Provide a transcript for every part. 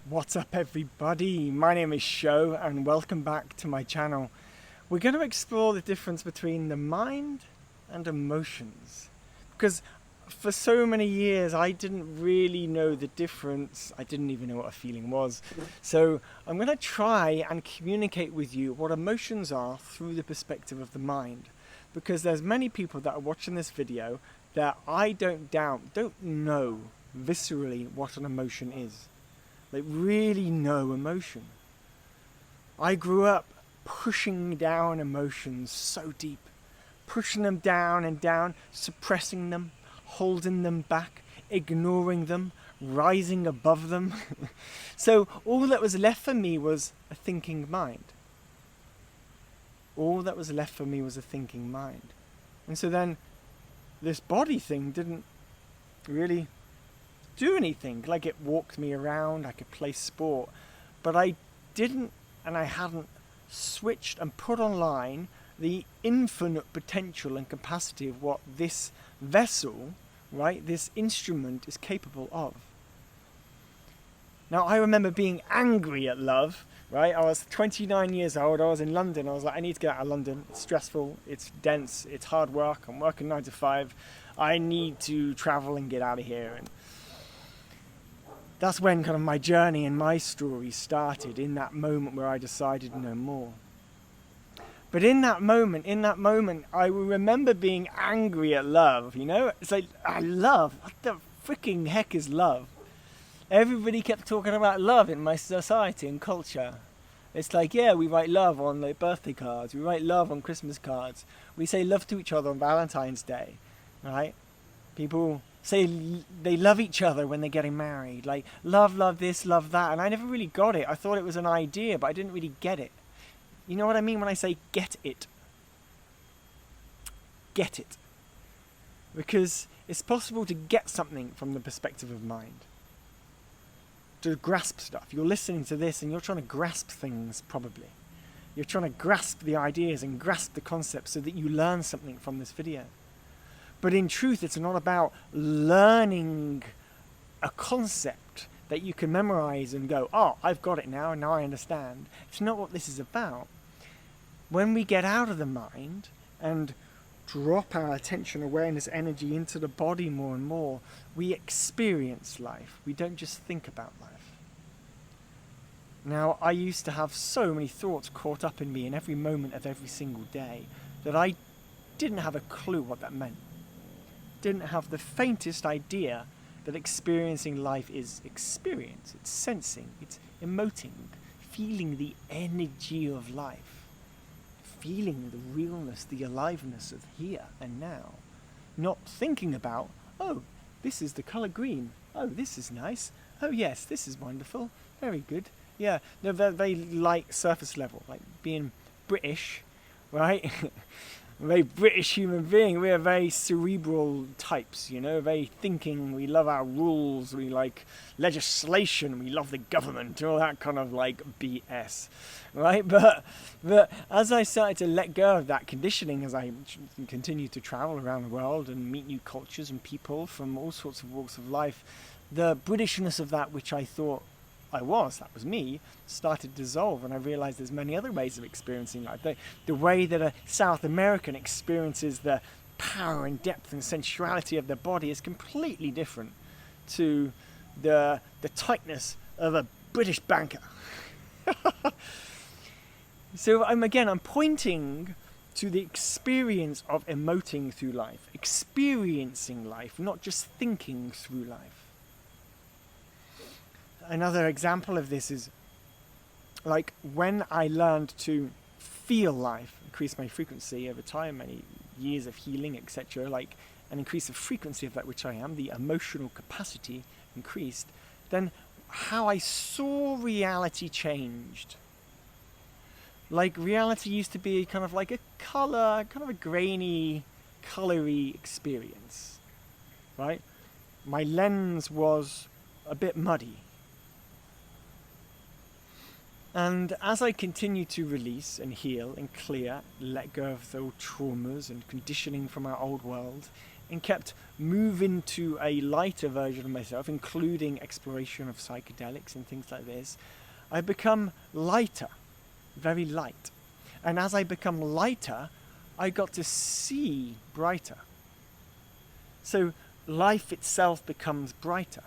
What's up everybody, my name is Sho and welcome back to my channel. We're going to explore the difference between the mind and emotions, because for so many years I didn't really know the difference. I didn't even know what a feeling was. So I'm going to try and communicate with you what emotions are through the perspective of the mind, because there's many people that are watching this video that I don't know viscerally what an emotion is. Like, really no emotion. I grew up pushing down emotions so deep, pushing them down and down, suppressing them, holding them back, ignoring them, rising above them. So all that was left for me was a thinking mind. All that was left for me was a thinking mind. And so then this body thing didn't really do anything. Like, it walked me around, I could play sport, but I didn't, and I hadn't switched and put online the infinite potential and capacity of what this vessel, right, this instrument is capable of. Now, I remember being angry at love, right? I was 29 years old, I was in London, I was like, I need to get out of London, it's stressful, it's dense, it's hard work, I'm working 9 to 5, I need to travel and get out of here. And that's when kind of my journey and my story started, in that moment where I decided no more. But in that moment, I remember being angry at love, you know? It's like, love, what the freaking heck is love? Everybody kept talking about love in my society and culture. It's like, yeah, we write love on like birthday cards, we write love on Christmas cards, we say love to each other on Valentine's Day, right? People say they love each other when they're getting married, like love this, love that, and I never really got it. I thought it was an idea, but I didn't really get it. You know what I mean when I say get it? Get it. Because it's possible to get something from the perspective of mind, to grasp stuff. You're listening to this and you're trying to grasp things, probably. You're trying to grasp the ideas and grasp the concepts so that you learn something from this video. But in truth, it's not about learning a concept that you can memorize and go, oh, I've got it now I understand. It's not what this is about. When we get out of the mind and drop our attention, awareness, energy into the body more and more, we experience life. We don't just think about life. Now, I used to have so many thoughts caught up in me in every moment of every single day that I didn't have a clue what that meant. Didn't have the faintest idea that experiencing life is experience, it's sensing, it's emoting, feeling the energy of life, feeling the realness, the aliveness of here and now, not thinking about, oh, this is the colour green, oh, this is nice, oh yes, this is wonderful, very good, yeah, no, very light surface level, like being British, right? A very British human being. We are very cerebral types, you know, very thinking. We love our rules. We like legislation. We love the government. All that kind of like BS, right? But as I started to let go of that conditioning, as I continued to travel around the world and meet new cultures and people from all sorts of walks of life, the Britishness of that which I thought that was me, started to dissolve, and I realized there's many other ways of experiencing life. The way that a South American experiences the power and depth and sensuality of the body is completely different to the tightness of a British banker. So I'm pointing to the experience of emoting through life, experiencing life, not just thinking through life. Another example of this is like when I learned to feel life, increase my frequency over time, many years of healing, etc., like an increase of frequency of that which I am, the emotional capacity increased, then how I saw reality changed. Like, reality used to be kind of like a color, kind of a grainy, colory experience, right? My lens was a bit muddy. And as I continue to release and heal and clear, let go of the old traumas and conditioning from our old world, and kept moving to a lighter version of myself, including exploration of psychedelics and things like this, I become lighter, very light. And as I become lighter, I got to see brighter. So life itself becomes brighter,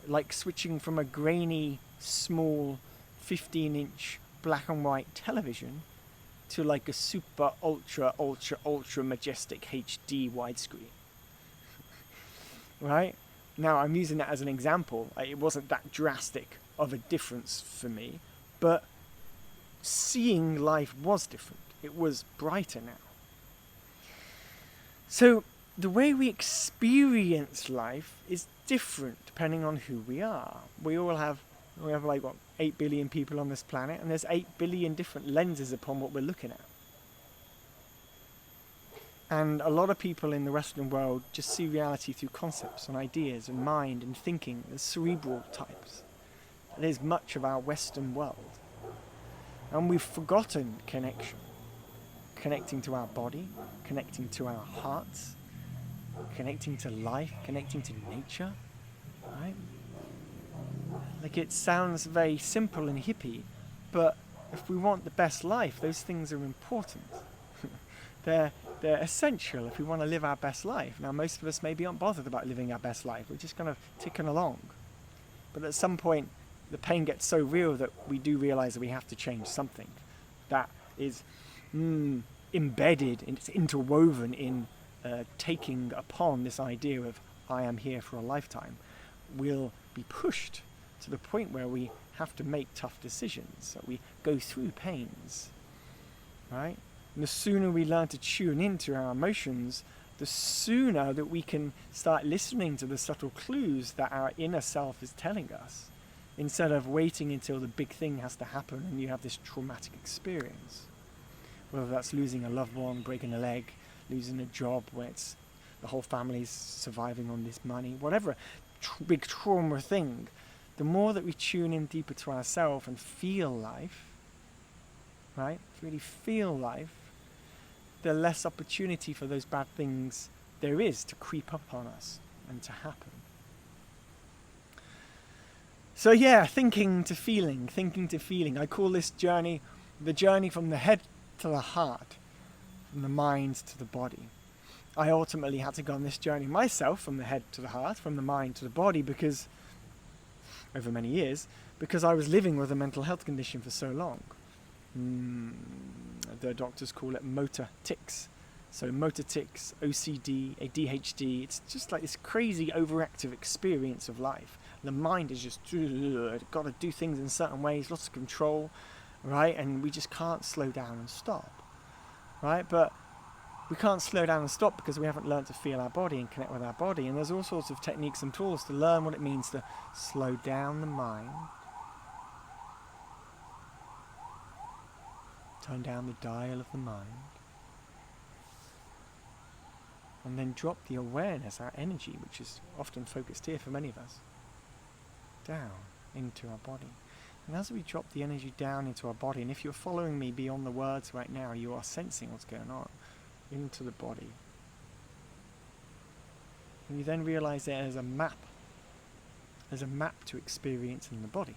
like switching from a grainy, small, 15-inch black and white television to like a super, ultra majestic HD widescreen. Right? Now, I'm using that as an example. It wasn't that drastic of a difference for me, but seeing life was different. It was brighter now. So the way we experience life is different depending on who we are. We have like, what, 8 billion people on this planet, and there's 8 billion different lenses upon what we're looking at. And a lot of people in the Western world just see reality through concepts and ideas and mind and thinking, the cerebral types. That is much of our Western world. And we've forgotten connection. Connecting to our body, connecting to our hearts, connecting to life, connecting to nature, right? Like, it sounds very simple and hippie, but if we want the best life, those things are important. They're essential if we want to live our best life. Now, most of us maybe aren't bothered about living our best life. We're just kind of ticking along. But at some point, the pain gets so real that we do realize that we have to change something that is embedded, and it's interwoven in taking upon this idea of I am here for a lifetime. We'll be pushed to the point where we have to make tough decisions, that we go through pains, right? And the sooner we learn to tune into our emotions, the sooner that we can start listening to the subtle clues that our inner self is telling us, instead of waiting until the big thing has to happen and you have this traumatic experience. Whether that's losing a loved one, breaking a leg, losing a job where it's the whole family's surviving on this money, whatever big trauma thing, the more that we tune in deeper to ourselves and feel life, right? Really feel life, the less opportunity for those bad things there is to creep up on us and to happen. So yeah, thinking to feeling. I call this journey the journey from the head to the heart, from the mind to the body. I ultimately had to go on this journey myself, from the head to the heart, from the mind to the body, because over many years, because I was living with a mental health condition for so long. The doctors call it motor tics. So motor tics, OCD, ADHD, it's just like this crazy overactive experience of life. The mind is just got to do things in certain ways, lots of control, right? And we just can't slow down and stop, right? But we can't slow down and stop because we haven't learned to feel our body and connect with our body. And there's all sorts of techniques and tools to learn what it means to slow down the mind, turn down the dial of the mind, and then drop the awareness, our energy, which is often focused here for many of us, down into our body. And as we drop the energy down into our body, and if you're following me beyond the words right now, you are sensing what's going on into the body. And you then realize there's a map. There's a map to experience in the body.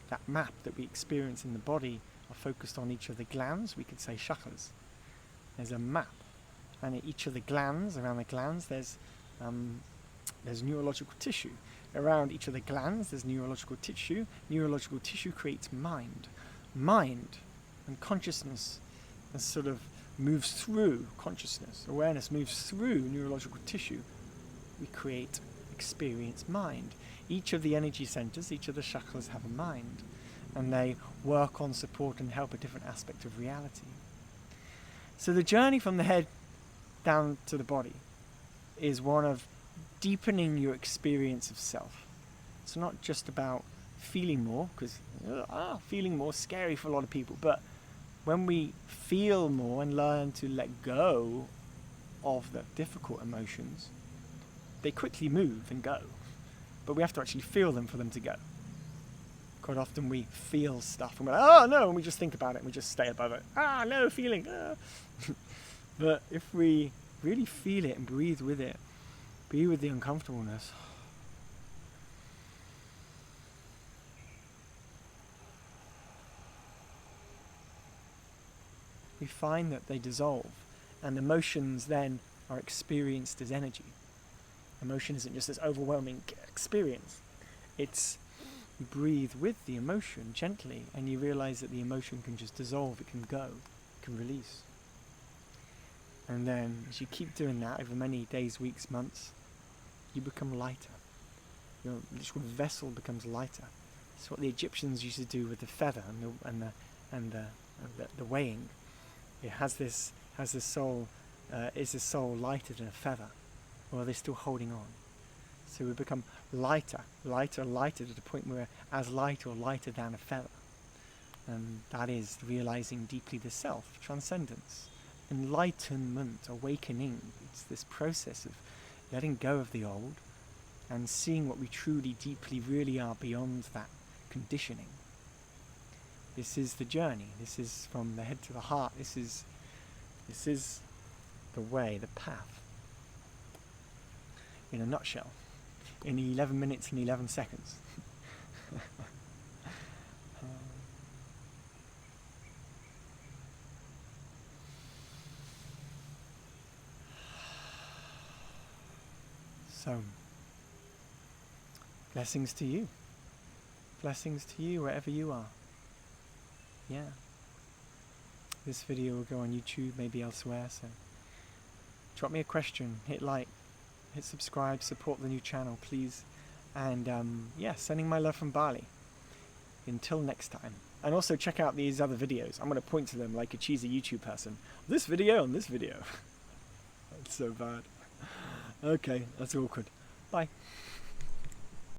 That map that we experience in the body are focused on each of the glands, we could say chakras. There's a map. And at each of the glands, around the glands, there's neurological tissue. Around each of the glands, there's neurological tissue. Neurological tissue creates mind. Mind and consciousness sort of moves through consciousness. Awareness moves through neurological tissue. We create experience mind. Each of the energy centers, each of the chakras have a mind, and they work on support and help a different aspect of reality. So the journey from the head down to the body is one of deepening your experience of self. It's not just about feeling more, because feeling more is scary for a lot of people, but when we feel more and learn to let go of the difficult emotions, they quickly move and go. But we have to actually feel them for them to go. Quite often we feel stuff and we're like, oh no, and we just think about it and we just stay above it. No, feeling. But if we Really feel it and breathe with it. Be with the uncomfortableness. We find that they dissolve, and emotions then are experienced as energy. Emotion isn't just this overwhelming experience. It's, you breathe with the emotion gently, and you realize that the emotion can just dissolve, it can go, it can release. And then as you keep doing that over many days, weeks, months, you become lighter. Your literal vessel becomes lighter. It's what the Egyptians used to do with the feather and the weighing. It has this soul. Is the soul lighter than a feather, or are they still holding on? So we become lighter, lighter, lighter, to the point where we're as light or lighter than a feather. And that is realizing deeply the self, transcendence, enlightenment, awakening. It's this process of letting go of the old and seeing what we truly, deeply, really are beyond that conditioning. This is the journey. This is from the head to the heart. This is the way, the path. In a nutshell, in 11 minutes and 11 seconds. So, blessings to you. Blessings to you wherever you are. Yeah. This video will go on YouTube, maybe elsewhere, so drop me a question, hit like, hit subscribe, support the new channel, please. And yeah, sending my love from Bali. Until next time. And also check out these other videos. I'm going to point to them like a cheesy YouTube person. This video and this video. That's so bad. Okay, that's awkward. Bye.